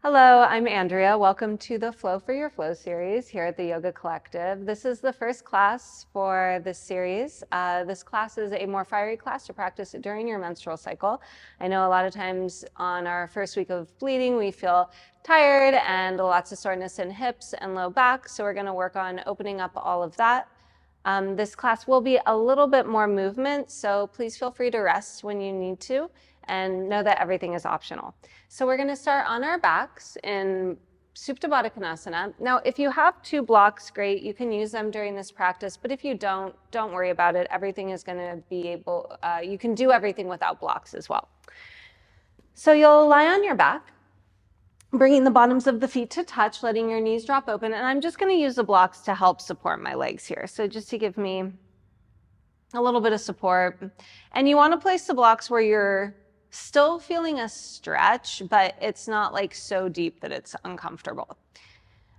Hello, I'm Andrea. Welcome to the Flow for Your Flow series here at the Yoga Collective. This is the first class for this series. This class is a more fiery class to practice during your menstrual cycle. I know a lot of times on our first week of bleeding, we feel tired and lots of soreness in hips and low back. So we're going to work on opening up all of that. This class will be a little bit more movement, so please feel free to rest when you need to and know that everything is optional. So we're going to start on our backs in Supta Baddha Konasana. Now, if you have two blocks, great, you can use them during this practice, but if you don't worry about it. Everything is going to be able, you can do everything without blocks as well. So you'll lie on your back, bringing the bottoms of the feet to touch, letting your knees drop open. And I'm just going to use the blocks to help support my legs here. So just to give me a little bit of support. And you want to place the blocks where you're still feeling a stretch, but it's not like so deep that it's uncomfortable.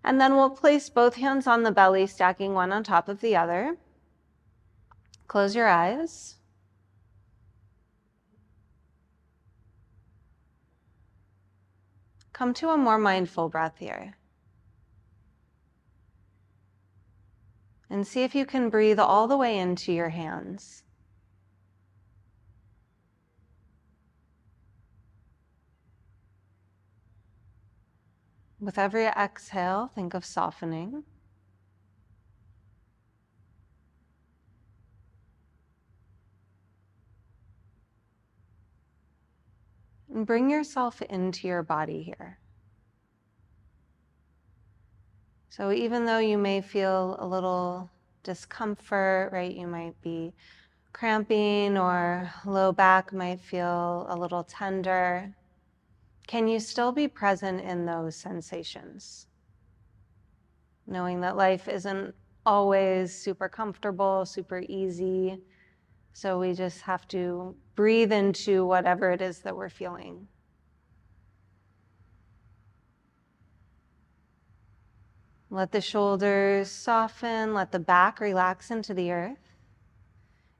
And then we'll place both hands on the belly, stacking one on top of the other. Close your eyes. Come to a more mindful breath here. And see if you can breathe all the way into your hands. With every exhale, think of softening. And bring yourself into your body here. So even though you may feel a little discomfort, right? You might be cramping or low back might feel a little tender. Can you still be present in those sensations? Knowing that life isn't always super comfortable, super easy. So we just have to breathe into whatever it is that we're feeling. Let the shoulders soften, let the back relax into the earth.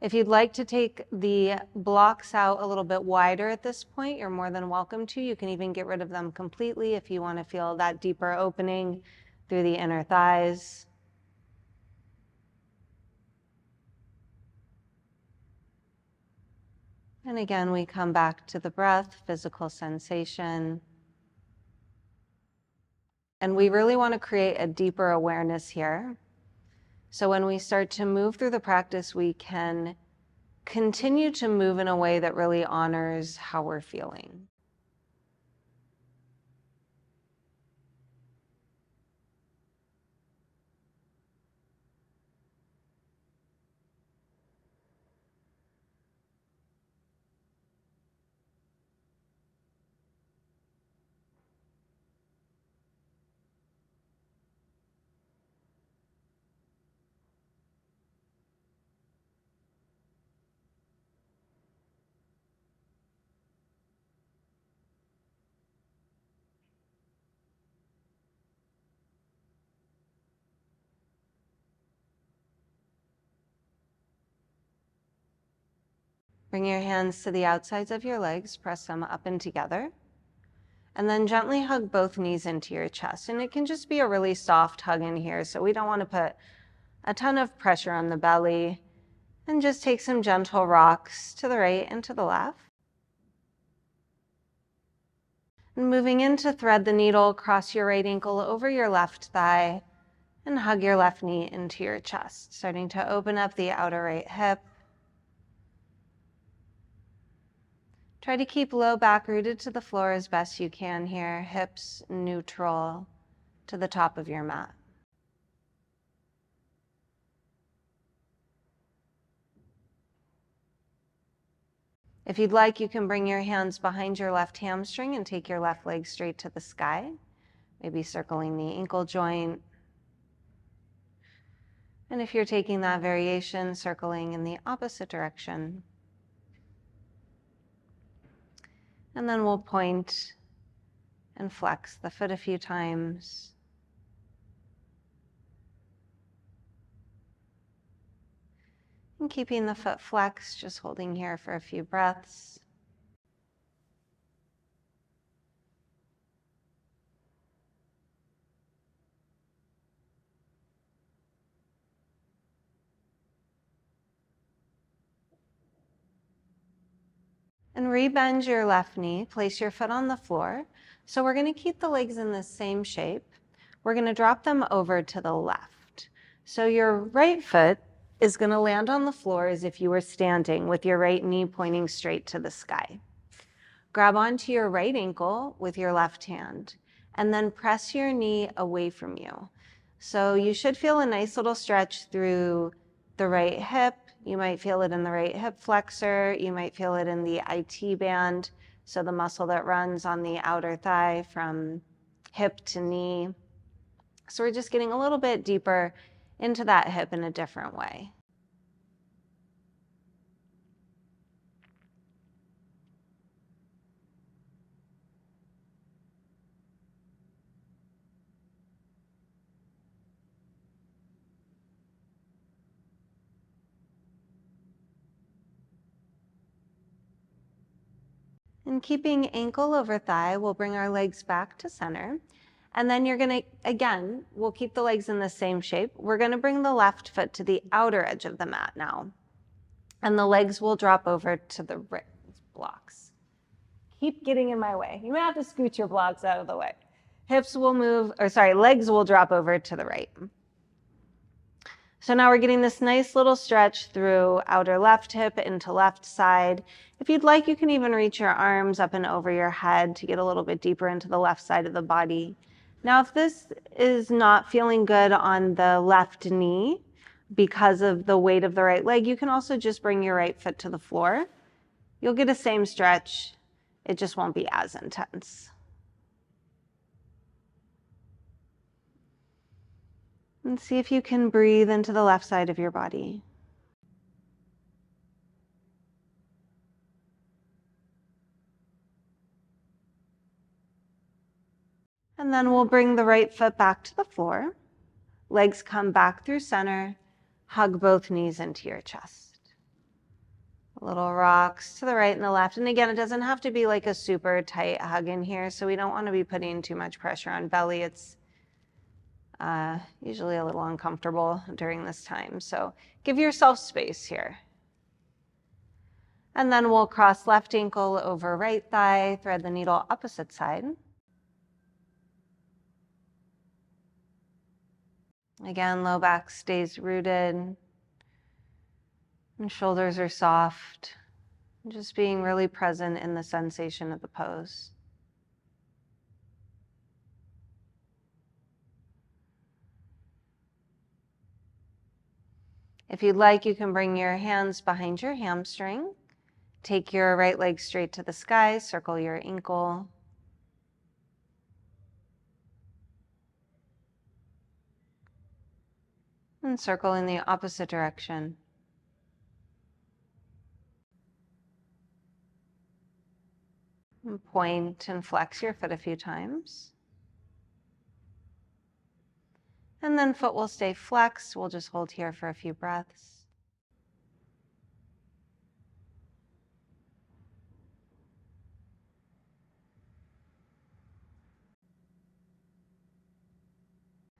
If you'd like to take the blocks out a little bit wider at this point, you're more than welcome to. You can even get rid of them completely if you want to feel that deeper opening through the inner thighs. And again, we come back to the breath, physical sensation. And we really want to create a deeper awareness here. So when we start to move through the practice, we can continue to move in a way that really honors how we're feeling. Bring your hands to the outsides of your legs, press them up and together, and then gently hug both knees into your chest. And it can just be a really soft hug in here, so we don't want to put a ton of pressure on the belly. And just take some gentle rocks to the right and to the left. And moving in to thread the needle, cross your right ankle over your left thigh and hug your left knee into your chest, starting to open up the outer right hip. Try to keep low back rooted to the floor as best you can here, hips neutral to the top of your mat. If you'd like, you can bring your hands behind your left hamstring and take your left leg straight to the sky, maybe circling the ankle joint. And if you're taking that variation, circling in the opposite direction. And then we'll point and flex the foot a few times. And keeping the foot flexed, just holding here for a few breaths. And rebend your left knee, place your foot on the floor. So we're going to keep the legs in the same shape. We're going to drop them over to the left. So your right foot is going to land on the floor as if you were standing with your right knee pointing straight to the sky. Grab onto your right ankle with your left hand and then press your knee away from you. So you should feel a nice little stretch through the right hip. You might feel it in the right hip flexor. You might feel it in the IT band, so the muscle that runs on the outer thigh from hip to knee. So we're just getting a little bit deeper into that hip in a different way. And keeping ankle over thigh, we'll bring our legs back to center. And then you're gonna, again, we'll keep the legs in the same shape. We're gonna bring the left foot to the outer edge of the mat now. And the legs will drop over to the right blocks. Keep getting in my way. You may have to scoot your blocks out of the way. Hips will move, or sorry, legs will drop over to the right. So now we're getting this nice little stretch through outer left hip into left side. If you'd like, you can even reach your arms up and over your head to get a little bit deeper into the left side of the body. Now, if this is not feeling good on the left knee because of the weight of the right leg, you can also just bring your right foot to the floor. You'll get the same stretch. It just won't be as intense. And see if you can breathe into the left side of your body. And then we'll bring the right foot back to the floor. Legs come back through center. Hug both knees into your chest. Little rocks to the right and the left. And again, it doesn't have to be like a super tight hug in here, so we don't want to be putting too much pressure on belly. It's usually a little uncomfortable during this time. So give yourself space here. And then we'll cross left ankle over right thigh, thread the needle opposite side. Again, low back stays rooted and shoulders are soft. Just being really present in the sensation of the pose. If you'd like, you can bring your hands behind your hamstring. Take your right leg straight to the sky, circle your ankle. And circle in the opposite direction. And point and flex your foot a few times. And then foot will stay flexed. We'll just hold here for a few breaths.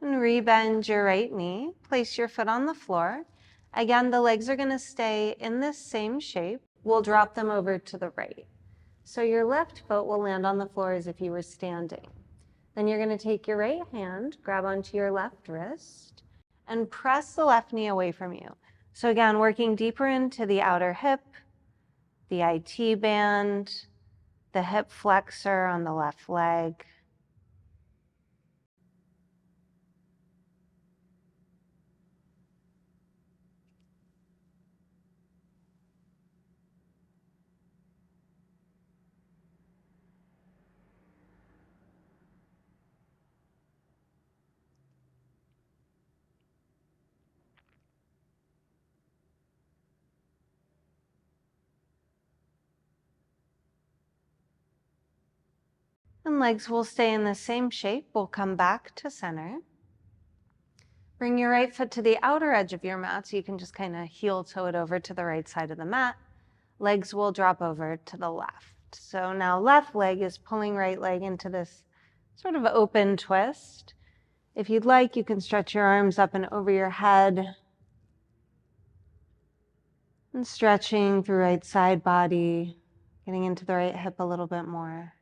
And rebend your right knee. Place your foot on the floor. Again, the legs are going to stay in this same shape. We'll drop them over to the right. So your left foot will land on the floor as if you were standing. Then you're going to take your right hand, grab onto your left wrist, and press the left knee away from you. So again, working deeper into the outer hip, the IT band, the hip flexor on the left leg. And legs will stay in the same shape. We'll come back to center. Bring your right foot to the outer edge of your mat so you can just kind of heel toe it over to the right side of the mat. Legs will drop over to the left. So now left leg is pulling right leg into this sort of open twist. If you'd like, you can stretch your arms up and over your head. And stretching through right side body. Getting into the right hip a little bit more.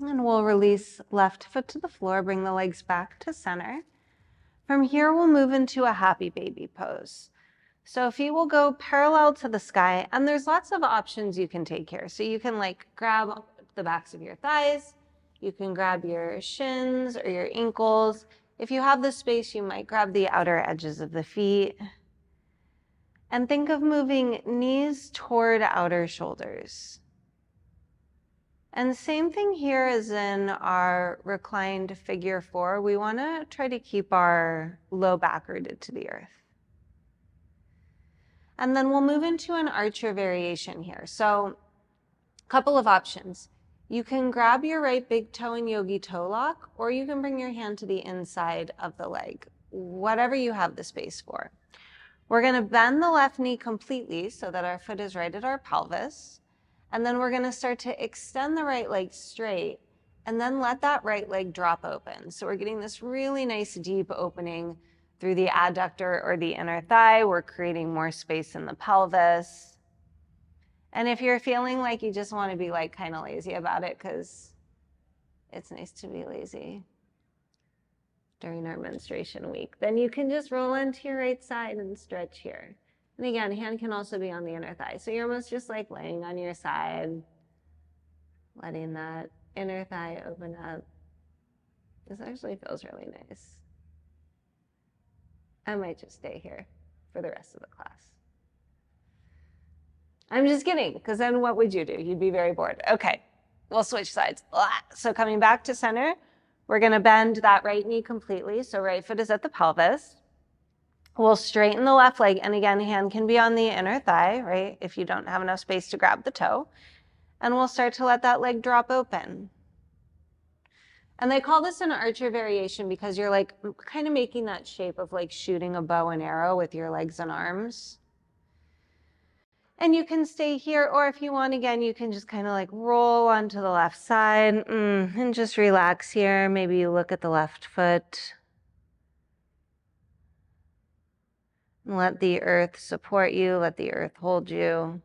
And we'll release left foot to the floor, bring the legs back to center. From here, we'll move into a happy baby pose. So feet will go parallel to the sky, and there's lots of options you can take here. So you can like grab the backs of your thighs, you can grab your shins or your ankles. If you have the space, you might grab the outer edges of the feet. And think of moving knees toward outer shoulders. And same thing here as in our reclined figure four. We want to try to keep our low back rooted to the earth. And then we'll move into an archer variation here. So a couple of options. You can grab your right big toe in yogi toe lock, or you can bring your hand to the inside of the leg, whatever you have the space for. We're going to bend the left knee completely so that our foot is right at our pelvis. And then we're going to start to extend the right leg straight and then let that right leg drop open. So we're getting this really nice deep opening through the adductor or the inner thigh. We're creating more space in the pelvis. And if you're feeling like you just want to be like kind of lazy about it, because it's nice to be lazy during our menstruation week, then you can just roll onto your right side and stretch here. And again, hand can also be on the inner thigh. So you're almost just like laying on your side, letting that inner thigh open up. This actually feels really nice. I might just stay here for the rest of the class. I'm just kidding, because then what would you do? You'd be very bored. Okay, we'll switch sides. So coming back to center, we're going to bend that right knee completely. So right foot is at the pelvis. We'll straighten the left leg. And again, hand can be on the inner thigh, right? If you don't have enough space to grab the toe. And we'll start to let that leg drop open. And they call this an archer variation because you're like kind of making that shape of like shooting a bow and arrow with your legs and arms. And you can stay here, or if you want, again, you can just kind of like roll onto the left side and just relax here. Maybe you look at the left foot. Let the earth support you. Let the earth hold you.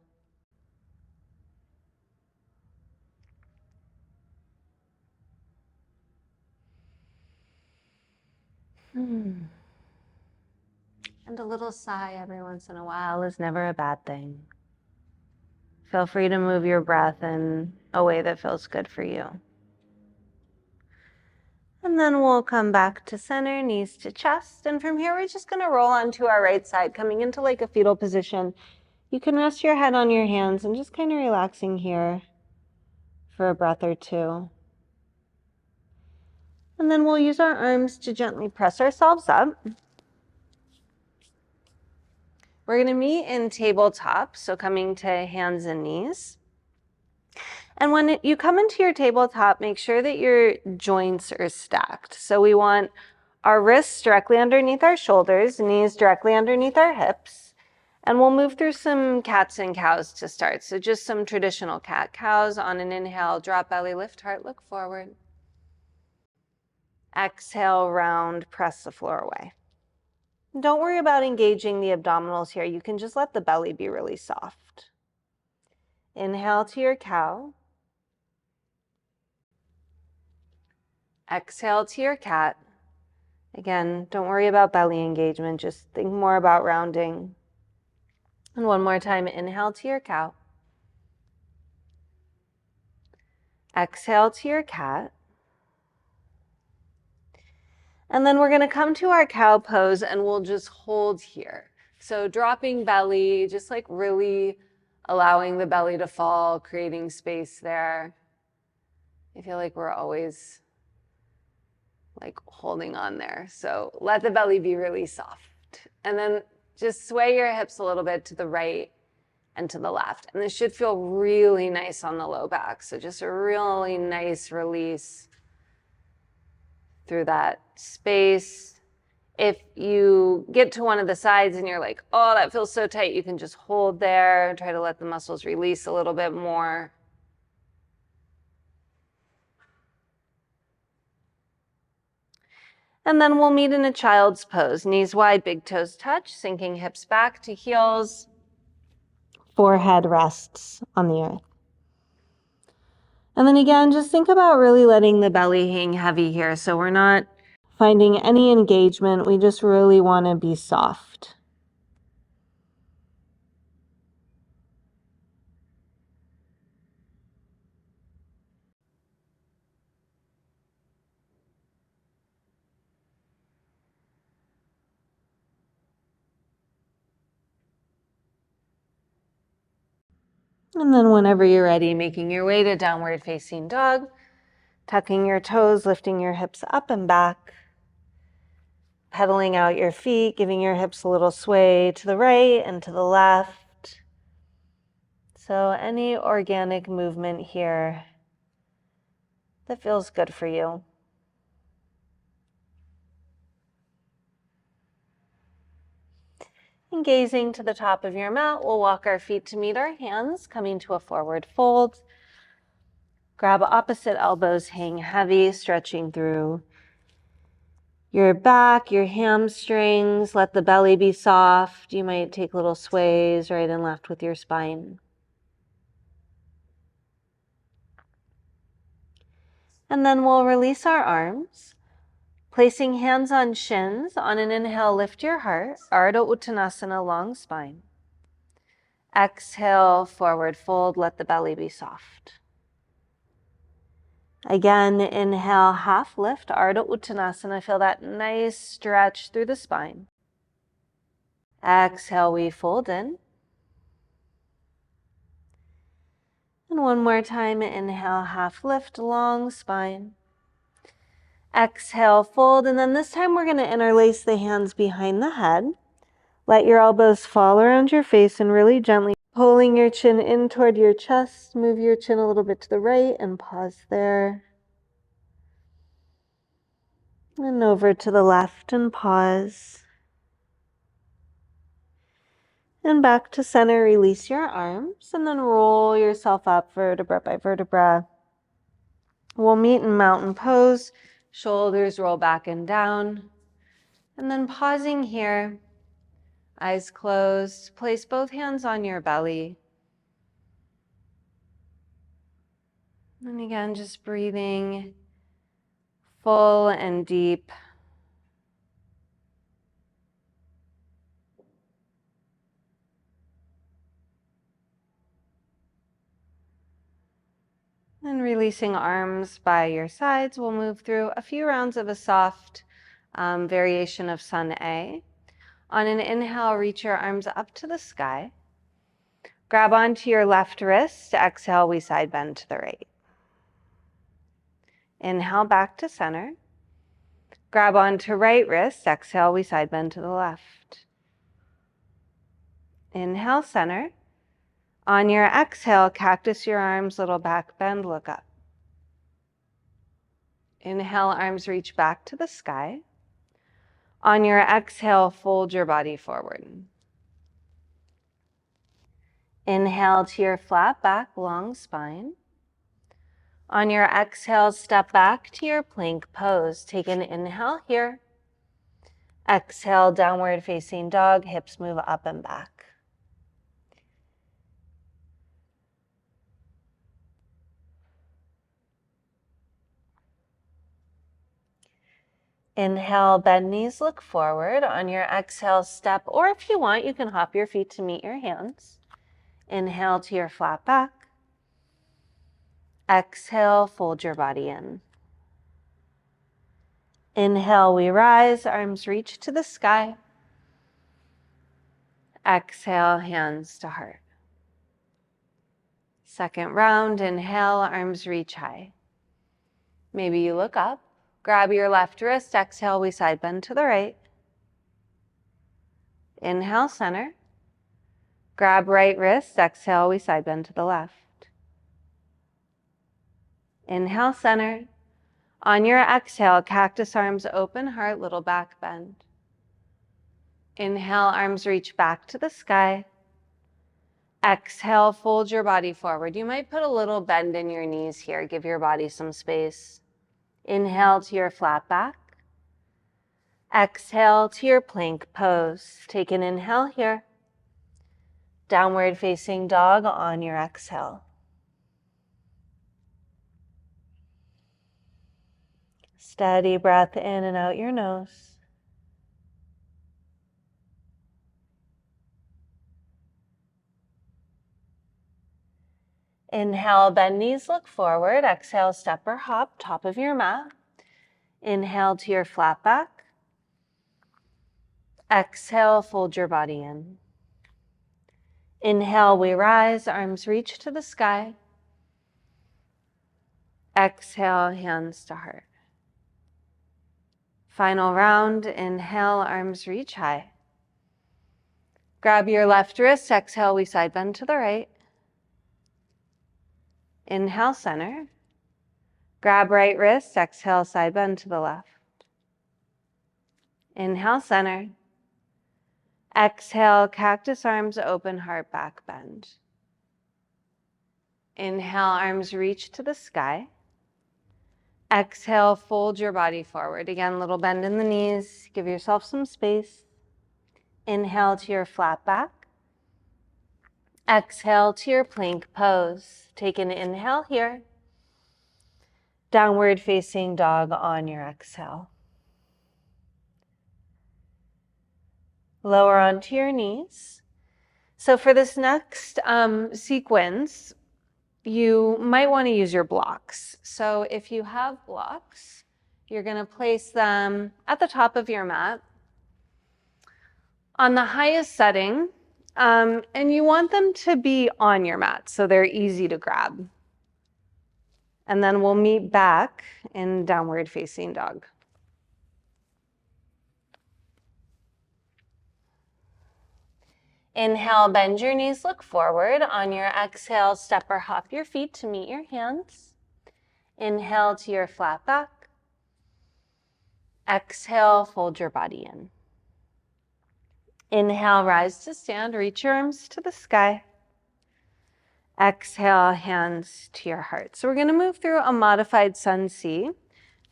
And a little sigh every once in a while is never a bad thing. Feel free to move your breath in a way that feels good for you. And then we'll come back to center, knees to chest. And from here, we're just going to roll onto our right side, coming into like a fetal position. You can rest your head on your hands and just kind of relaxing here for a breath or two. And then we'll use our arms to gently press ourselves up. We're going to meet in tabletop, so coming to hands and knees. And when you come into your tabletop, make sure that your joints are stacked. So we want our wrists directly underneath our shoulders, knees directly underneath our hips. And we'll move through some cats and cows to start. So just some traditional cat-cows. On an inhale, drop belly, lift heart, look forward. Exhale, round, press the floor away. Don't worry about engaging the abdominals here. You can just let the belly be really soft. Inhale to your cow. Exhale to your cat. Again, don't worry about belly engagement. Just think more about rounding. And one more time, inhale to your cow. Exhale to your cat. And then we're going to come to our cow pose and we'll just hold here. So dropping belly, just like really allowing the belly to fall, creating space there. I feel like we're always like holding on there. So let the belly be really soft. And then just sway your hips a little bit to the right and to the left. And this should feel really nice on the low back. So just a really nice release through that space. If you get to one of the sides and you're like, oh, that feels so tight, you can just hold there, try to let the muscles release a little bit more. And then we'll meet in a child's pose. Knees wide, big toes touch, sinking hips back to heels. Forehead rests on the earth. And then again, just think about really letting the belly hang heavy here. So we're not finding any engagement. We just really want to be soft. And then whenever you're ready, making your way to downward facing dog, tucking your toes, lifting your hips up and back, pedaling out your feet, giving your hips a little sway to the right and to the left. So any organic movement here that feels good for you. And gazing to the top of your mat, we'll walk our feet to meet our hands, coming to a forward fold. Grab opposite elbows, hang heavy, stretching through your back, your hamstrings. Let the belly be soft. You might take little sways right and left with your spine. And then we'll release our arms. Placing hands on shins, on an inhale, lift your heart, Ardha Uttanasana, long spine. Exhale, forward fold, let the belly be soft. Again, inhale, half lift, Ardha Uttanasana, feel that nice stretch through the spine. Exhale, we fold in. And one more time, inhale, half lift, long spine. Exhale, fold, and then this time we're going to interlace the hands behind the head. Let your elbows fall around your face and really gently pulling your chin in toward your chest. Move your chin a little bit to the right and pause there. And over to the left and pause. And back to center, release your arms and then roll yourself up vertebra by vertebra. We'll meet in mountain pose. Shoulders roll back and down. And then pausing here, eyes closed, place both hands on your belly. And again, just breathing full and deep. And releasing arms by your sides, we'll move through a few rounds of a soft variation of Sun A. On an inhale, reach your arms up to the sky. Grab onto your left wrist. Exhale, we side bend to the right. Inhale, back to center. Grab onto right wrist. Exhale, we side bend to the left. Inhale, center. On your exhale, cactus your arms, little back bend, look up. Inhale, arms reach back to the sky. On your exhale, fold your body forward. Inhale to your flat back, long spine. On your exhale, step back to your plank pose. Take an inhale here. Exhale, downward facing dog, hips move up and back. Inhale, bend knees, look forward. On your exhale, step, or if you want, you can hop your feet to meet your hands. Inhale to your flat back. Exhale, fold your body in. Inhale, we rise, arms reach to the sky. Exhale, hands to heart. Second round, inhale, arms reach high. Maybe you look up, grab your left wrist, exhale, we side bend to the right. Inhale, center. Grab right wrist, exhale, we side bend to the left. Inhale, center. On your exhale, cactus arms open, heart, little back bend. Inhale, arms reach back to the sky. Exhale, fold your body forward. You might put a little bend in your knees here. Give your body some space. Inhale to your flat back. Exhale to your plank pose. Take an inhale here. Downward facing dog on your exhale. Steady breath in and out your nose. Inhale, bend knees, look forward. Exhale, step or hop, top of your mat. Inhale to your flat back. Exhale, fold your body in. Inhale, we rise, arms reach to the sky. Exhale, hands to heart. Final round, inhale, arms reach high. Grab your left wrist, exhale, we side bend to the right. Inhale, center. Grab right wrist, exhale, side bend to the left. Inhale, center. Exhale, cactus arms open, heart back bend. Inhale, arms reach to the sky. Exhale, fold your body forward. Again, little bend in the knees. Give yourself some space. Inhale to your flat back. Exhale to your plank pose. Take an inhale here. Downward facing dog on your exhale. Lower onto your knees. So for this next sequence, you might want to use your blocks. So if you have blocks, you're going to place them at the top of your mat on the highest setting, and you want them to be on your mat so they're easy to grab. And then we'll meet back in downward facing dog. Inhale, bend your knees, look forward. On your exhale, step or hop your feet to meet your hands. Inhale to your flat back. Exhale, fold your body in. Inhale, rise to stand, reach your arms to the sky. Exhale, hands to your heart. So we're going to move through a modified sun C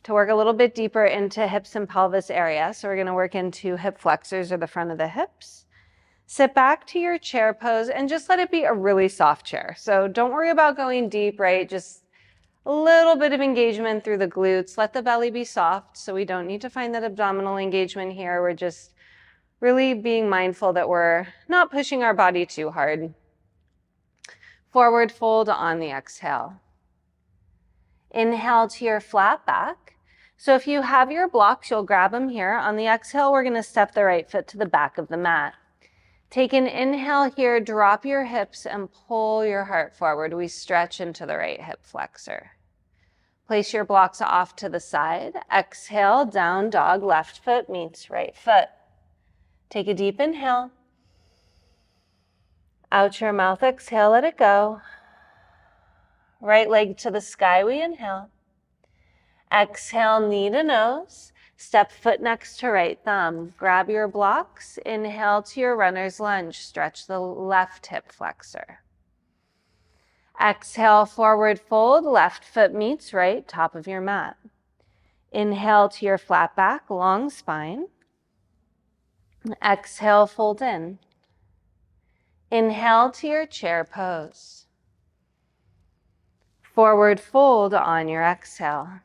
to work a little bit deeper into hips and pelvis area. So we're going to work into hip flexors or the front of the hips. Sit back to your chair pose and just let it be a really soft chair. So don't worry about going deep, right? Just a little bit of engagement through the glutes. Let the belly be soft, so we don't need to find that abdominal engagement here. We're just really being mindful that we're not pushing our body too hard. Forward fold on the exhale. Inhale to your flat back. So if you have your blocks, you'll grab them here. On the exhale, we're going to step the right foot to the back of the mat. Take an inhale here, drop your hips and pull your heart forward. We stretch into the right hip flexor. Place your blocks off to the side. Exhale, down dog, left foot meets right foot. Take a deep inhale. Out your mouth, exhale, let it go. Right leg to the sky, we inhale. Exhale, knee to nose. Step foot next to right thumb. Grab your blocks. Inhale to your runner's lunge. Stretch the left hip flexor. Exhale, forward fold. Left foot meets right, top of your mat. Inhale to your flat back, long spine. Exhale, fold in. Inhale to your chair pose. Forward fold on your exhale.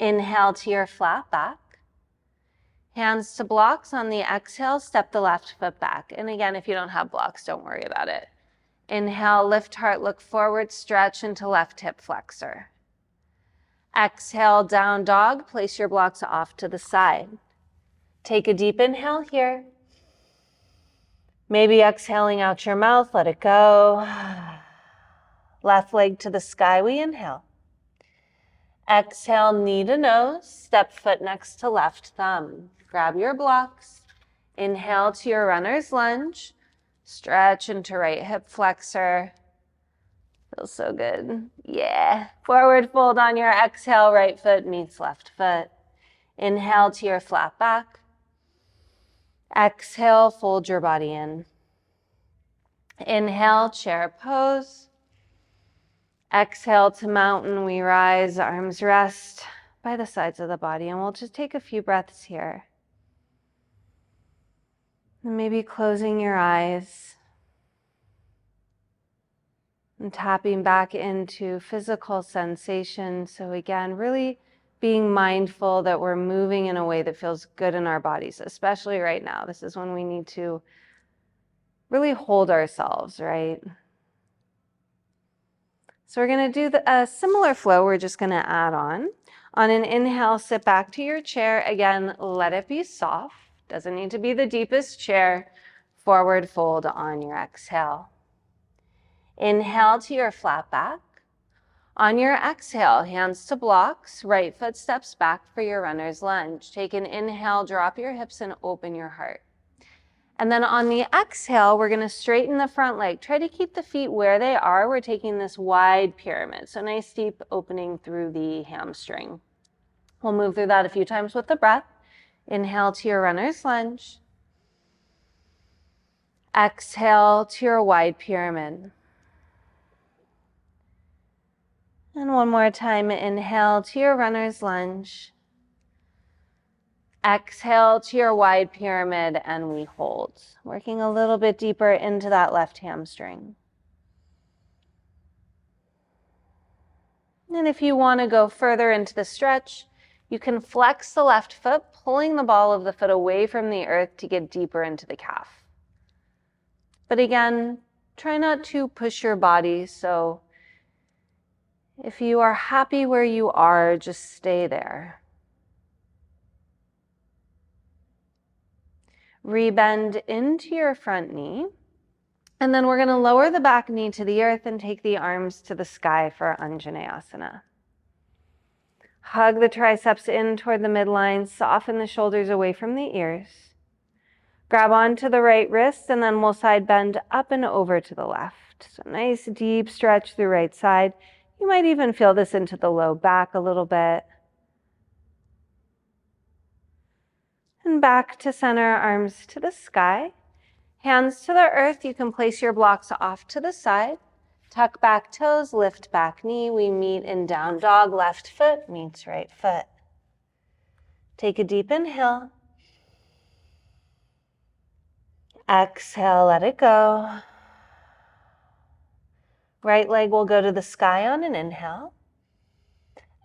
Inhale to your flat back. Hands to blocks. On the exhale, step the left foot back. And again, if you don't have blocks, don't worry about it. Inhale, lift heart, look forward, stretch into left hip flexor. Exhale, down dog. Place your blocks off to the side. Take a deep inhale here. Maybe exhaling out your mouth, let it go. Left leg to the sky, we inhale. Exhale, knee to nose, step foot next to left thumb. Grab your blocks. Inhale to your runner's lunge. Stretch into right hip flexor. Feels so good. Yeah. Forward fold on your exhale, right foot meets left foot. Inhale to your flat back. Exhale, fold your body in. Inhale, chair pose. Exhale to mountain, we rise, arms rest by the sides of the body, and we'll just take a few breaths here. And maybe closing your eyes and tapping back into physical sensation. So again, really being mindful that we're moving in a way that feels good in our bodies, especially right now. This is when we need to really hold ourselves, right? So we're going to do a similar flow. We're just going to add on. On an inhale, sit back to your chair. Again, let it be soft. Doesn't need to be the deepest chair. Forward fold on your exhale. Inhale to your flat back. On your exhale, hands to blocks, right foot steps back for your runner's lunge. Take an inhale, drop your hips and open your heart. And then on the exhale, we're going to straighten the front leg. Try to keep the feet where they are. We're taking this wide pyramid. So nice deep opening through the hamstring. We'll move through that a few times with the breath. Inhale to your runner's lunge. Exhale to your wide pyramid. And one more time, inhale to your runner's lunge. Exhale to your wide pyramid, and we hold. Working a little bit deeper into that left hamstring. And if you want to go further into the stretch, you can flex the left foot, pulling the ball of the foot away from the earth to get deeper into the calf. But again, try not to push your body. So if you are happy where you are, just stay there. Rebend into your front knee. And then we're going to lower the back knee to the earth and take the arms to the sky for Anjaneyasana. Hug the triceps in toward the midline, soften the shoulders away from the ears. Grab onto the right wrist and then we'll side bend up and over to the left. So nice deep stretch through right side. You might even feel this into the low back a little bit. And back to center, arms to the sky. Hands to the earth. You can place your blocks off to the side. Tuck back toes, lift back knee. We meet in down dog. Left foot meets right foot. Take a deep inhale. Exhale, let it go. Right leg will go to the sky on an inhale.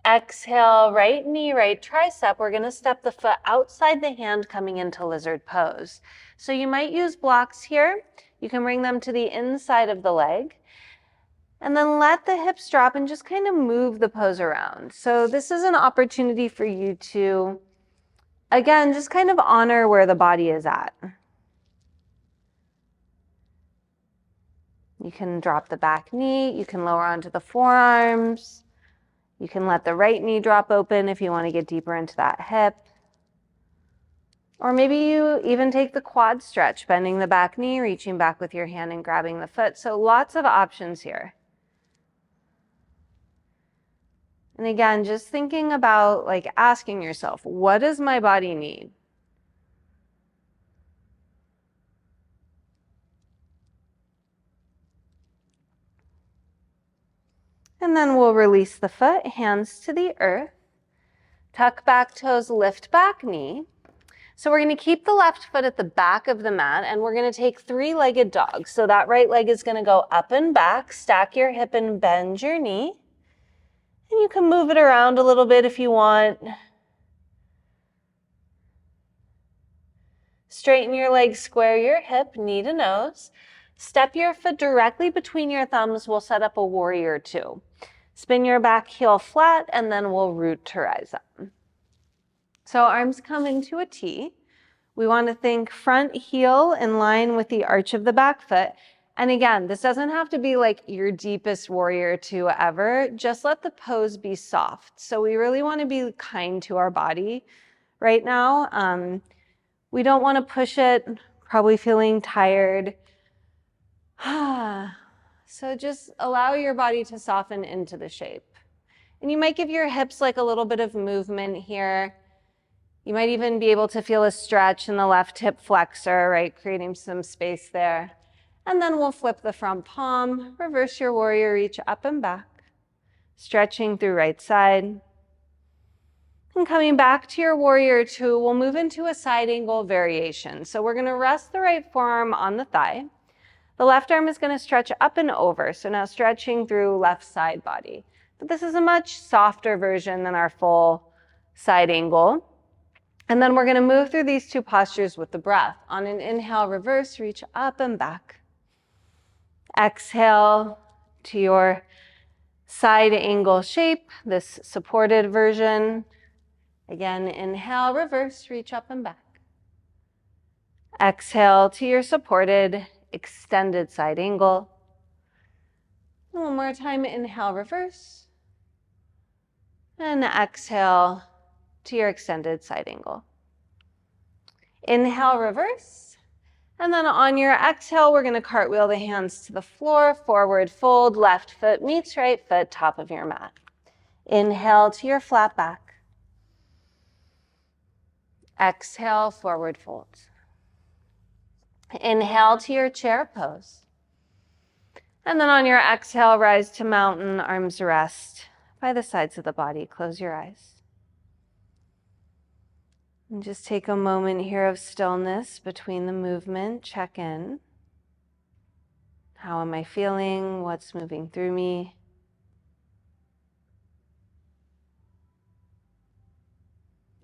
Exhale, right knee, right tricep. We're going to step the foot outside the hand, coming into lizard pose. So you might use blocks here. You can bring them to the inside of the leg. And then let the hips drop and just kind of move the pose around. So this is an opportunity for you to, again, just kind of honor where the body is at. You can drop the back knee. You can lower onto the forearms. You can let the right knee drop open if you want to get deeper into that hip. Or maybe you even take the quad stretch, bending the back knee, reaching back with your hand and grabbing the foot. So lots of options here. And again, just thinking about asking yourself, what does my body need? And then we'll release the foot, hands to the earth. Tuck back toes, lift back knee. So we're going to keep the left foot at the back of the mat, and we're going to take three-legged dog. So that right leg is going to go up and back. Stack your hip and bend your knee. And you can move it around a little bit if you want. Straighten your legs, square your hip, knee to nose. Step your foot directly between your thumbs. We'll set up a warrior two. Spin your back heel flat, and then we'll root to rise up. So arms come into a T. We want to think front heel in line with the arch of the back foot. And again, this doesn't have to be like your deepest warrior two ever. Just let the pose be soft. So we really want to be kind to our body right now. We don't want to push it, probably feeling tired. So just allow your body to soften into the shape. And you might give your hips a little bit of movement here. You might even be able to feel a stretch in the left hip flexor, right? Creating some space there. And then we'll flip the front palm, reverse your warrior, reach up and back, stretching through right side. And coming back to your warrior two, we'll move into a side angle variation. So we're gonna rest the right forearm on the thigh. The left arm is gonna stretch up and over. So now stretching through left side body. But this is a much softer version than our full side angle. And then we're gonna move through these two postures with the breath. On an inhale, reverse, reach up and back. Exhale to your side angle shape, this supported version. Again, inhale, reverse, reach up and back. Exhale to your supported, extended side angle. One more time, inhale, reverse. And exhale to your extended side angle. Inhale, reverse. And then on your exhale, we're gonna cartwheel the hands to the floor, forward fold, left foot meets right foot, top of your mat. Inhale to your flat back. Exhale, forward fold. Inhale to your chair pose. And then on your exhale, rise to mountain, arms rest by the sides of the body. Close your eyes. And just take a moment here of stillness between the movement. Check in. How am I feeling? What's moving through me?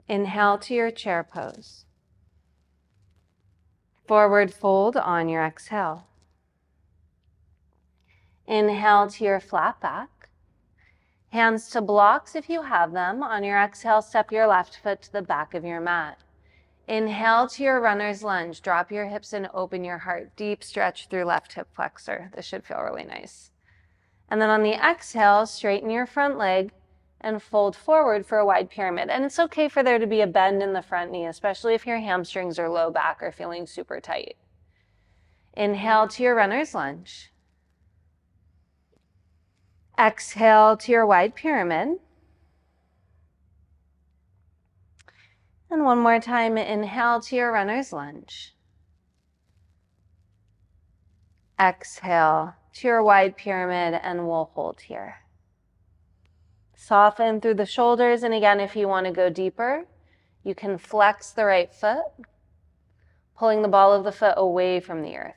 Inhale to your chair pose. Forward fold on your exhale. Inhale to your flat back. Hands to blocks if you have them. On your exhale, step your left foot to the back of your mat. Inhale to your runner's lunge. Drop your hips and open your heart. Deep stretch through left hip flexor. This should feel really nice. And then on the exhale, straighten your front leg and fold forward for a wide pyramid. And it's okay for there to be a bend in the front knee, especially if your hamstrings or low back are feeling super tight. Inhale to your runner's lunge. Exhale to your wide pyramid. And one more time, inhale to your runner's lunge. Exhale to your wide pyramid, and we'll hold here. Soften through the shoulders, and again, if you want to go deeper, you can flex the right foot, pulling the ball of the foot away from the earth.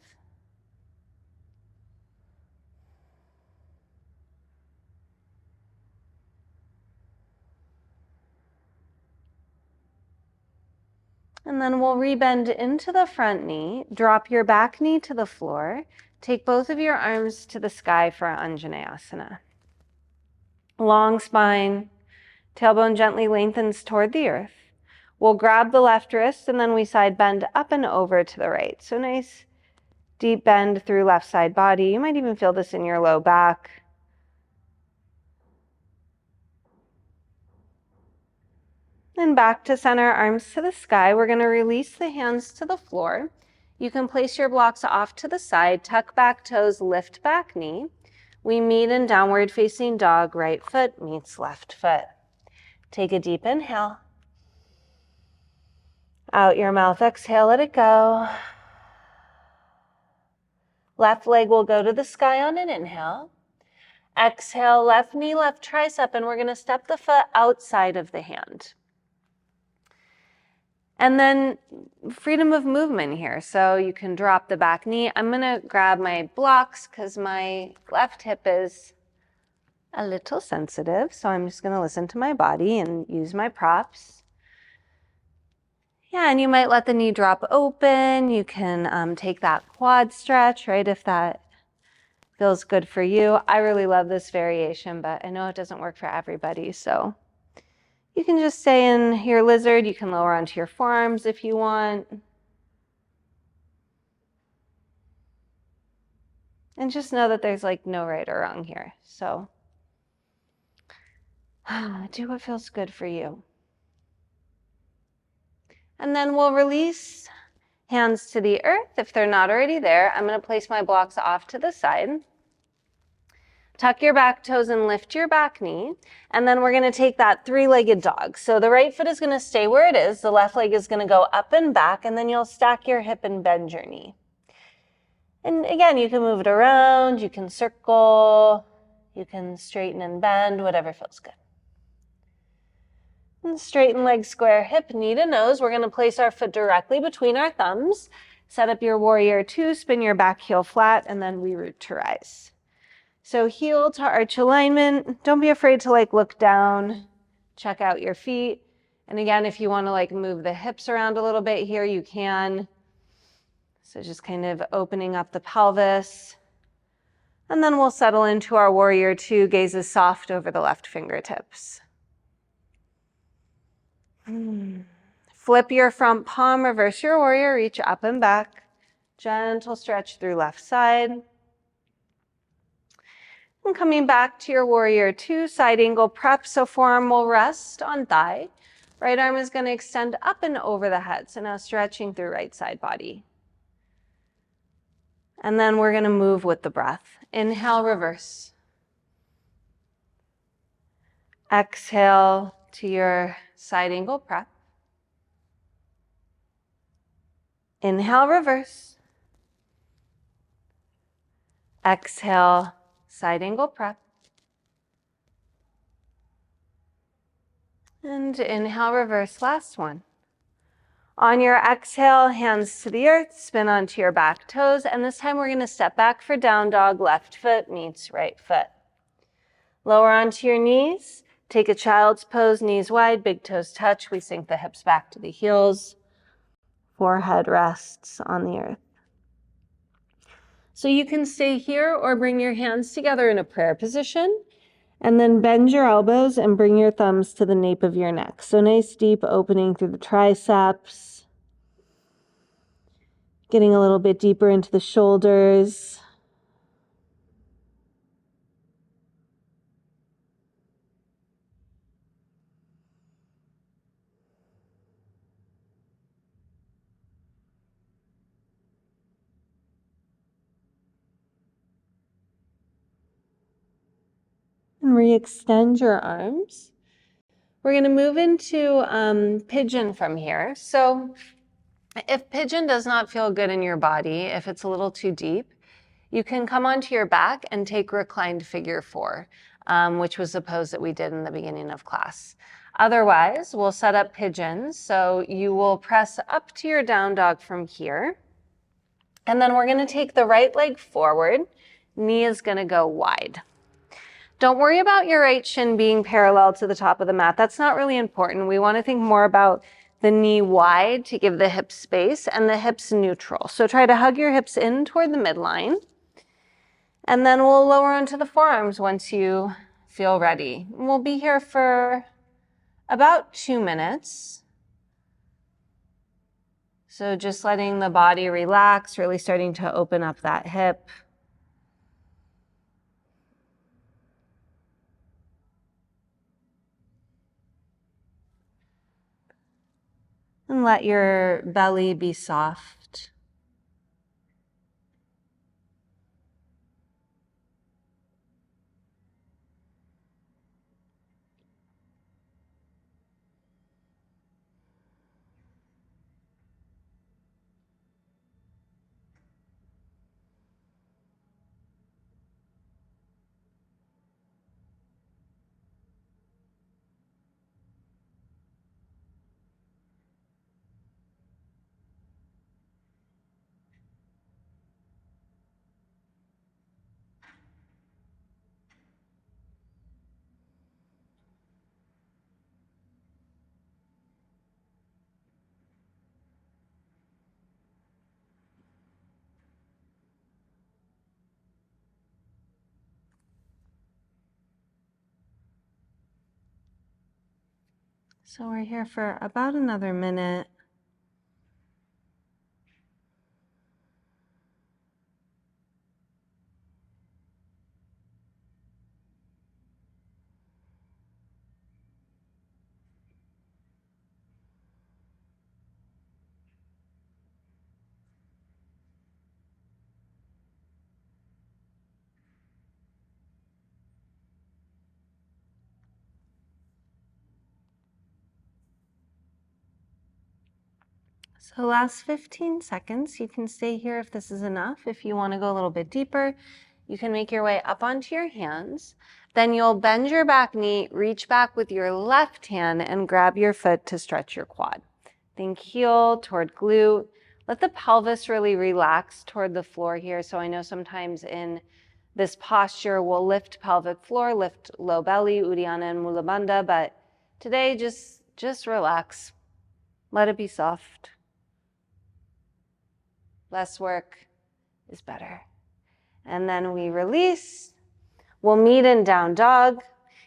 And then we'll rebend into the front knee, drop your back knee to the floor, take both of your arms to the sky for Anjaneyasana. Long spine, tailbone gently lengthens toward the earth. We'll grab the left wrist and then we side bend up and over to the right. So nice deep bend through left side body. You might even feel this in your low back. And back to center, arms to the sky. We're gonna release the hands to the floor. You can place your blocks off to the side, tuck back toes, lift back knee. We meet in downward facing dog, right foot meets left foot. Take a deep inhale. Out your mouth, exhale, let it go. Left leg will go to the sky on an inhale. Exhale, left knee, left tricep, and we're gonna step the foot outside of the hand. And then freedom of movement here. So you can drop the back knee. I'm gonna grab my blocks because my left hip is a little sensitive. So I'm just gonna listen to my body and use my props. Yeah, and you might let the knee drop open. You can take that quad stretch, right, if that feels good for you. I really love this variation, but I know it doesn't work for everybody, so you can just stay in your lizard. You can lower onto your forearms if you want. And just know that there's like no right or wrong here. So do what feels good for you. And then we'll release hands to the earth if they're not already there. I'm going to place my blocks off to the side. Tuck your back toes and lift your back knee. And then we're going to take that three-legged dog. So the right foot is going to stay where it is. The left leg is going to go up and back, and then you'll stack your hip and bend your knee. And again, you can move it around, you can circle, you can straighten and bend, whatever feels good. And straighten leg square, hip, knee to nose. We're going to place our foot directly between our thumbs. Set up your warrior two, spin your back heel flat, and then we root to rise. So heel to arch alignment. Don't be afraid to look down, check out your feet. And again, if you want to move the hips around a little bit here, you can. So just kind of opening up the pelvis. And then we'll settle into our warrior two, gazes soft over the left fingertips. Flip your front palm, reverse your warrior, reach up and back. Gentle stretch through left side. And coming back to your warrior two, side angle prep. So forearm will rest on thigh. Right arm is going to extend up and over the head. So now stretching through right side body. And then we're going to move with the breath. Inhale, reverse. Exhale to your side angle prep. Inhale, reverse. Exhale, side angle prep. And inhale, reverse, last one. On your exhale, hands to the earth, spin onto your back toes, and this time we're going to step back for down dog, left foot meets right foot. Lower onto your knees, take a child's pose, knees wide, big toes touch, we sink the hips back to the heels, forehead rests on the earth. So you can stay here or bring your hands together in a prayer position, and then bend your elbows and bring your thumbs to the nape of your neck. So nice deep opening through the triceps. Getting a little bit deeper into the shoulders. And re-extend your arms. We're going to move into pigeon from here. So if pigeon does not feel good in your body, if it's a little too deep, you can come onto your back and take reclined figure four, which was the pose that we did in the beginning of class. Otherwise, we'll set up pigeons. So you will press up to your down dog from here. And then we're going to take the right leg forward. Knee is going to go wide. Don't worry about your right shin being parallel to the top of the mat. That's not really important. We want to think more about the knee wide to give the hips space and the hips neutral. So try to hug your hips in toward the midline. And then we'll lower onto the forearms once you feel ready. We'll be here for about 2 minutes. So just letting the body relax, really starting to open up that hip. And let your belly be soft. So we're here for about another minute. So last 15 seconds, you can stay here if this is enough. If you want to go a little bit deeper, you can make your way up onto your hands. Then you'll bend your back knee, reach back with your left hand and grab your foot to stretch your quad. Think heel toward glute. Let the pelvis really relax toward the floor here. So I know sometimes in this posture, we'll lift pelvic floor, lift low belly, Uddiyana and Mula Bandha, but today just relax. Let it be soft. Less work is better. And then we release. We'll meet in down dog.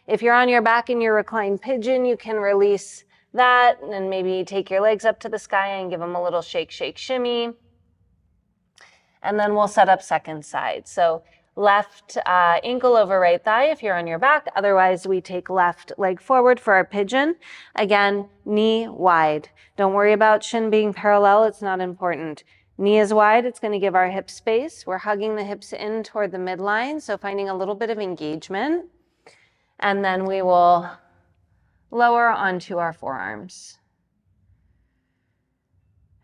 If you're on your back in your reclined pigeon, you can release that and then maybe take your legs up to the sky and give them a little shake, shake, shimmy. And then we'll set up second side. So left ankle over right thigh if you're on your back. Otherwise, we take left leg forward for our pigeon. Again, knee wide. Don't worry about shin being parallel. It's not important. Knee is wide. It's going to give our hip space. We're hugging the hips in toward the midline, so finding a little bit of engagement. And then we will lower onto our forearms.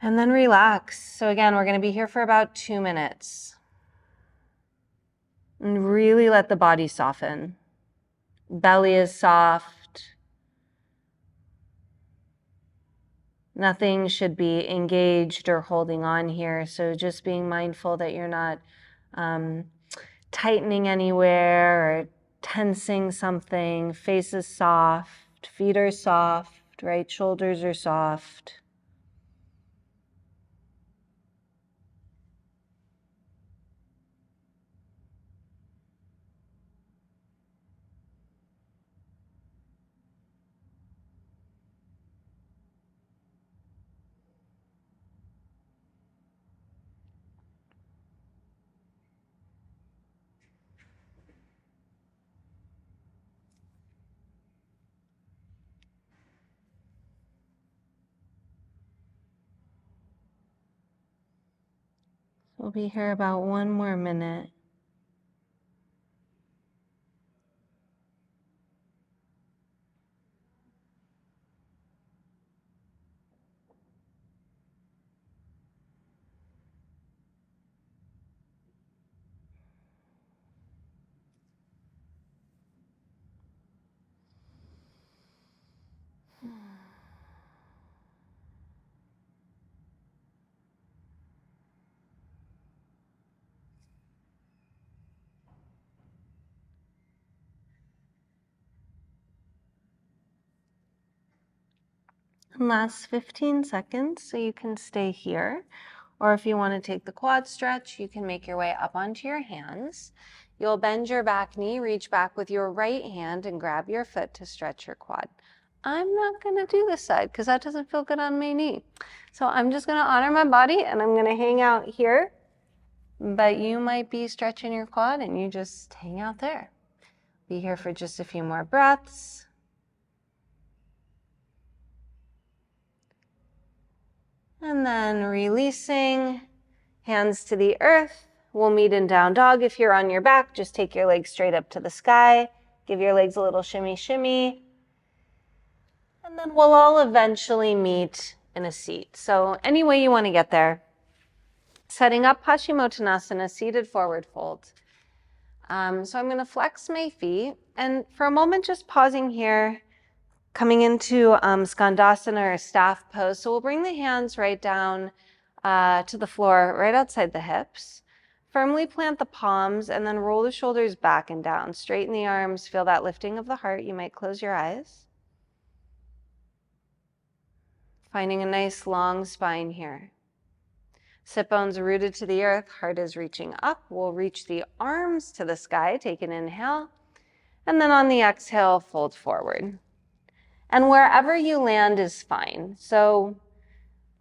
And then relax. So again, we're going to be here for about 2 minutes. And really let the body soften. Belly is soft. Nothing should be engaged or holding on here. So just being mindful that you're not tightening anywhere or tensing something. Face is soft. Feet are soft. Right shoulders are soft. We'll be here about 1 more minute. And last 15 seconds, so you can stay here. Or if you want to take the quad stretch, you can make your way up onto your hands. You'll bend your back knee, reach back with your right hand and grab your foot to stretch your quad. I'm not going to do this side because that doesn't feel good on my knee. So I'm just going to honor my body and I'm going to hang out here. But you might be stretching your quad and you just hang out there. Be here for just a few more breaths. And then releasing, hands to the earth. We'll meet in down dog. If you're on your back, just take your legs straight up to the sky. Give your legs a little shimmy, shimmy. And then we'll all eventually meet in a seat. So any way you want to get there. Setting up Paschimottanasana, seated forward fold. So I'm going to flex my feet. And for a moment, just pausing here, coming into Skandasana or staff pose. So we'll bring the hands right down to the floor, right outside the hips. Firmly plant the palms and then roll the shoulders back and down. Straighten the arms, feel that lifting of the heart. You might close your eyes. Finding a nice long spine here. Sit bones rooted to the earth, heart is reaching up. We'll reach the arms to the sky, take an inhale. And then on the exhale, fold forward. And wherever you land is fine. So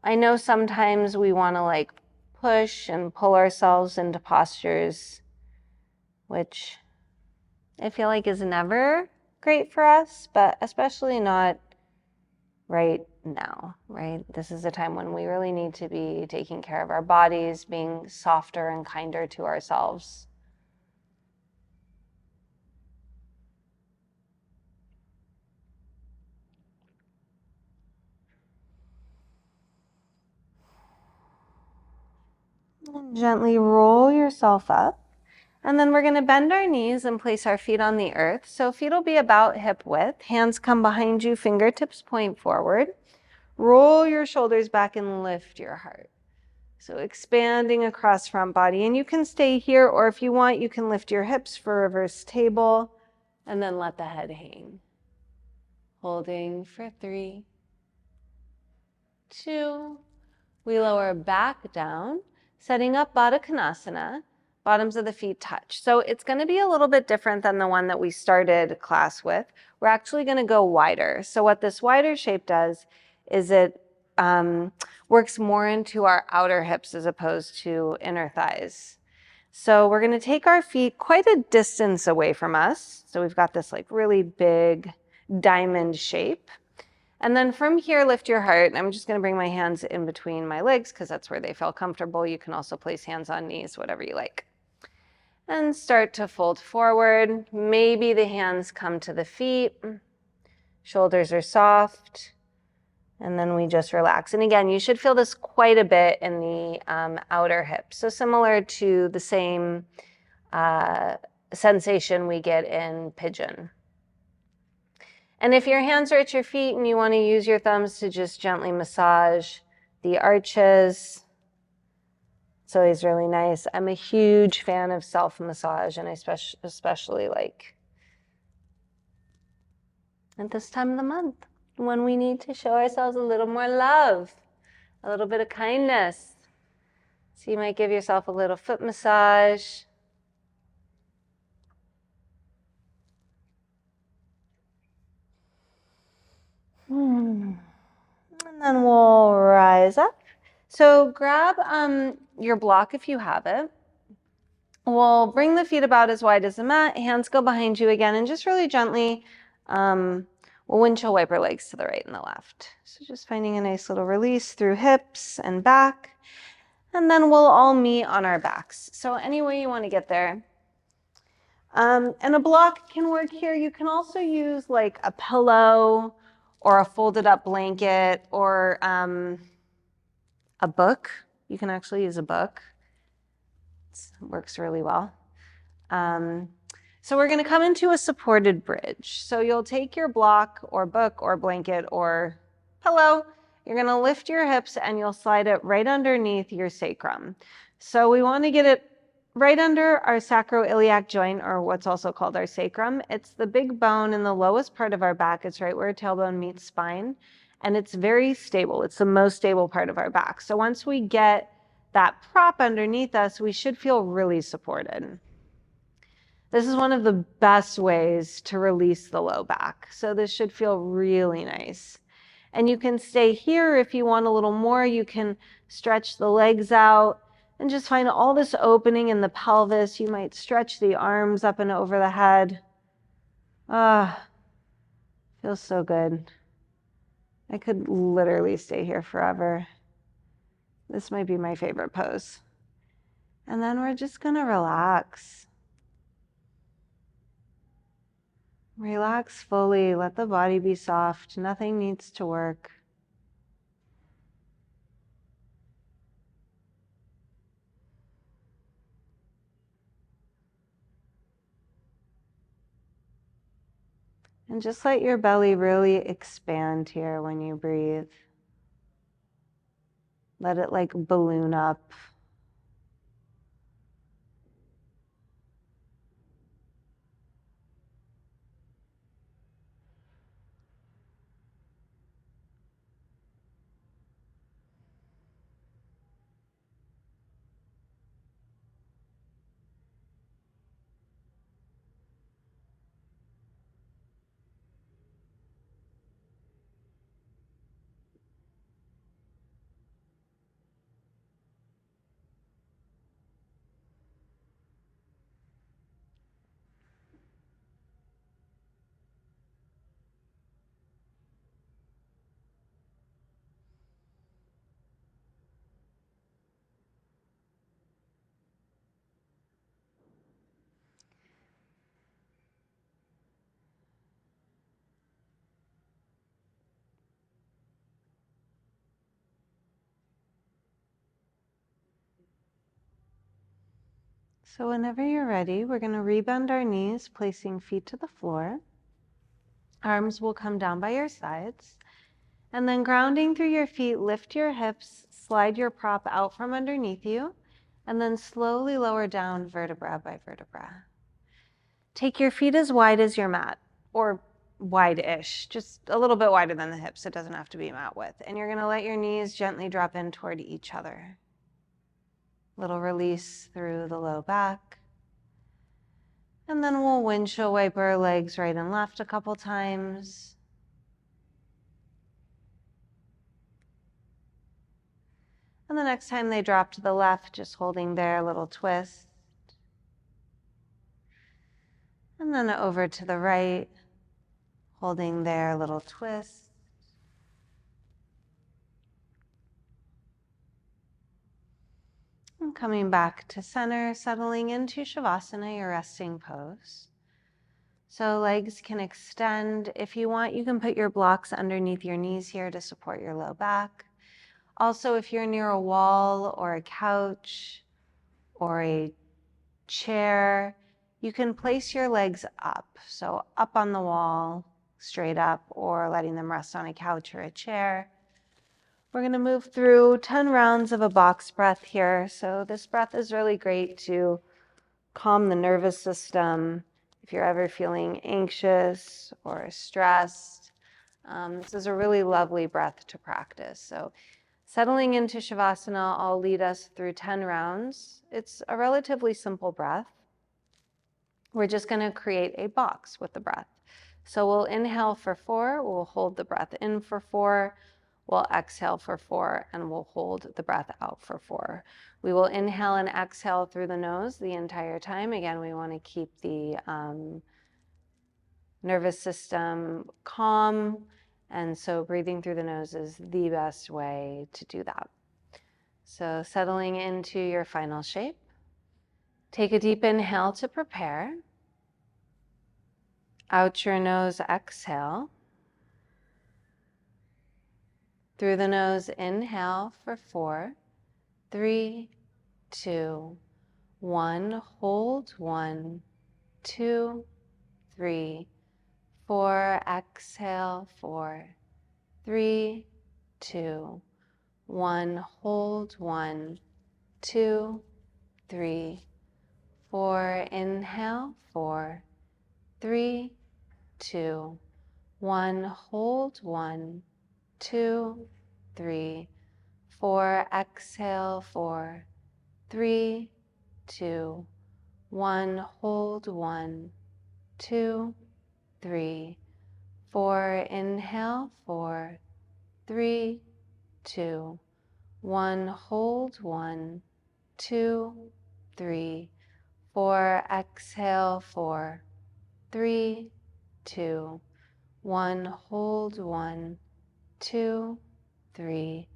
I know sometimes we want to like push and pull ourselves into postures, which I feel like is never great for us, but especially not right now, right? This is a time when we really need to be taking care of our bodies, being softer and kinder to ourselves. And gently roll yourself up. And then we're going to bend our knees and place our feet on the earth. So feet will be about hip width. Hands come behind you, fingertips point forward. Roll your shoulders back and lift your heart. So expanding across front body. And you can stay here, or if you want, you can lift your hips for reverse table and then let the head hang. Holding for 3, 2. We lower back down, setting up Baddha Konasana. Bottoms of the feet touch. So it's going to be a little bit different than the one that we started class with. We're actually going to go wider. So what this wider shape does is it works more into our outer hips as opposed to inner thighs. So we're going to take our feet quite a distance away from us. So we've got this like really big diamond shape. And then from here, lift your heart. And I'm just going to bring my hands in between my legs because that's where they feel comfortable. You can also place hands on knees, whatever you like. And start to fold forward. Maybe the hands come to the feet. Shoulders are soft. And then we just relax. And again, you should feel this quite a bit in the outer hip. So similar to the same sensation we get in pigeon. And if your hands are at your feet and you want to use your thumbs to just gently massage the arches, it's always really nice. I'm a huge fan of self-massage, and I especially like at this time of the month when we need to show ourselves a little more love, a little bit of kindness. So you might give yourself a little foot massage. And then we'll rise up. So grab your block if you have it. We'll bring the feet about as wide as the mat. Hands go behind you again, and just really gently, we'll windshield wiper legs to the right and the left. So just finding a nice little release through hips and back. And then we'll all meet on our backs. So any way you want to get there. And a block can work here. You can also use like a pillow or a folded up blanket or a book. You can actually use a book. It works really well. So we're going to come into a supported bridge. So you'll take your block or book or blanket or pillow. You're going to lift your hips and you'll slide it right underneath your sacrum. So we want to get it right under our sacroiliac joint, or what's also called our sacrum. It's the big bone in the lowest part of our back. It's right where tailbone meets spine. And it's very stable. It's the most stable part of our back. So once we get that prop underneath us, we should feel really supported. This is one of the best ways to release the low back. So this should feel really nice. And you can stay here if you want a little more. You can stretch the legs out and just find all this opening in the pelvis. You might stretch the arms up and over the head. Ah, feels so good. I could literally stay here forever. This might be my favorite pose. And then we're just gonna relax. Relax fully, let the body be soft. Nothing needs to work. And just let your belly really expand here when you breathe. Let it like balloon up. So whenever you're ready, we're going to rebend our knees, placing feet to the floor. Arms will come down by your sides. And then grounding through your feet, lift your hips, slide your prop out from underneath you, and then slowly lower down vertebra by vertebra. Take your feet as wide as your mat, or wide-ish, just a little bit wider than the hips. It doesn't have to be mat width. And you're going to let your knees gently drop in toward each other. Little release through the low back. And then we'll windshield wiper legs right and left a couple times. And the next time they drop to the left, just holding there, a little twist. And then over to the right, holding there, a little twist. And coming back to center, settling into Shavasana, your resting pose. So legs can extend. If you want, you can put your blocks underneath your knees here to support your low back. Also, if you're near a wall or a couch or a chair, you can place your legs up. So up on the wall, straight up, or letting them rest on a couch or a chair. We're going to move through 10 rounds of a box breath here. So this breath is really great to calm the nervous system. If you're ever feeling anxious or stressed, this is a really lovely breath to practice. So settling into Shavasana, I'll lead us through 10 rounds. It's a relatively simple breath. We're just going to create a box with the breath. So we'll inhale for 4, we'll hold the breath in for 4, we'll exhale for 4, and we'll hold the breath out for 4. We will inhale and exhale through the nose the entire time. Again, we want to keep the nervous system calm, and so breathing through the nose is the best way to do that. So settling into your final shape. Take a deep inhale to prepare. Out your nose, exhale. Through the nose, inhale for 4, 3, 2, 1. Hold 1, 2, 3, 4. Exhale 4, 3, 2, 1. Hold 1, 2, 3, 4. Inhale 4, 3, 2, 1. Hold 1, 2, 3, 4. Exhale 4, 3, 2, 1. Hold 1, 2, 3, 4. Inhale 4, 3, 2, 1. Hold 1, 2, 3, 4. Exhale 4, 3, 2, 1. Hold 1, 2, 3,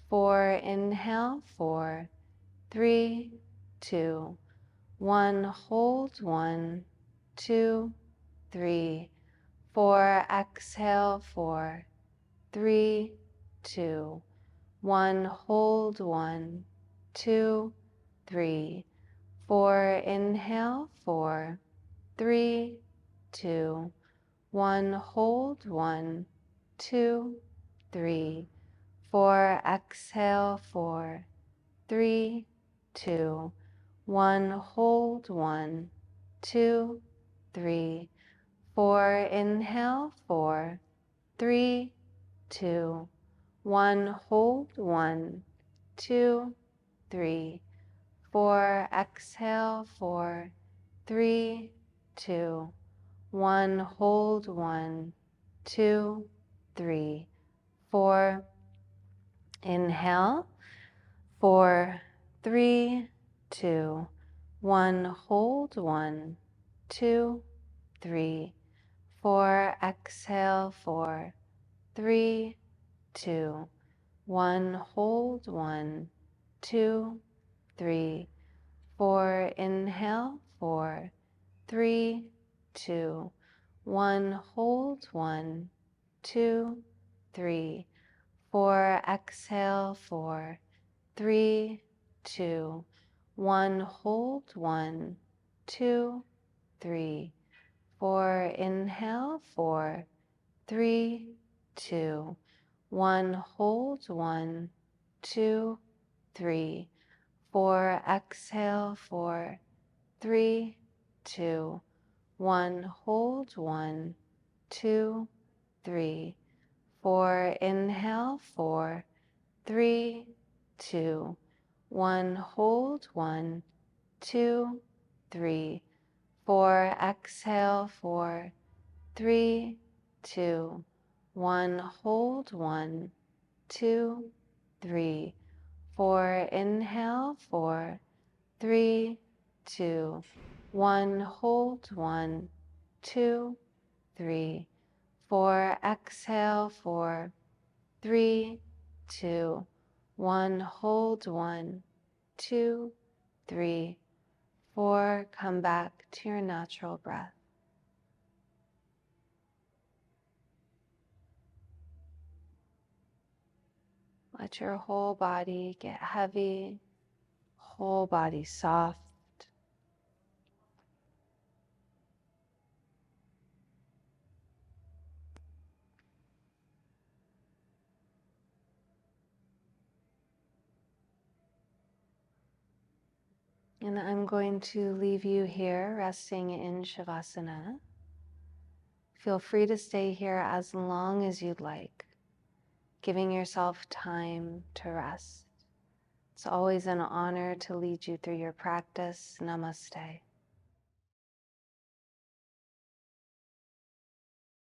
4. Inhale 4, 3, 2, 1. Hold 1, 2, 3, 4. Exhale 4, 3, 2, 1. Hold 1, 2, 3, 4. Inhale 4, 3, 2, 1. Hold 1, 2, 3, 4. Exhale 4, 3, 2, 1. Hold 1, 2, 3, 4. Inhale 4, 3, 2, 1. Hold 1, 2, 3, 4. Exhale 4, 3, 2, 1. Hold 1, 2, 3, 4. Inhale 4, 3, 2, 1. Hold 1, 2, 3, 4. Exhale 4, 3, 2, 1. Hold 1, 2, 3, 4. Inhale 4, 3, 2, 1. Hold 1, 2, 3, 4. Exhale 4, 3, 2, 1, hold, 1, 2, 3, 4, inhale, 4, 3, 2, 1, hold, 1, 2, 3, 4, exhale, 4, 3, 2, 1, hold, 1, 2, 3, 4, inhale, 4, 3, 2, 1, hold, 1, 2, 3, 4, exhale, 4, 3, 2, 1, hold, 1, 2, 3, 4, inhale, 4, 3, 2, 1, hold, 1, 2, 3, 4, exhale, 4, 3, 2, 1, hold, 1, 2, 3, 4, come back to your natural breath. Let your whole body get heavy, whole body soft. And I'm going to leave you here resting in Shavasana. Feel free to stay here as long as you'd like, giving yourself time to rest. It's always an honor to lead you through your practice. Namaste.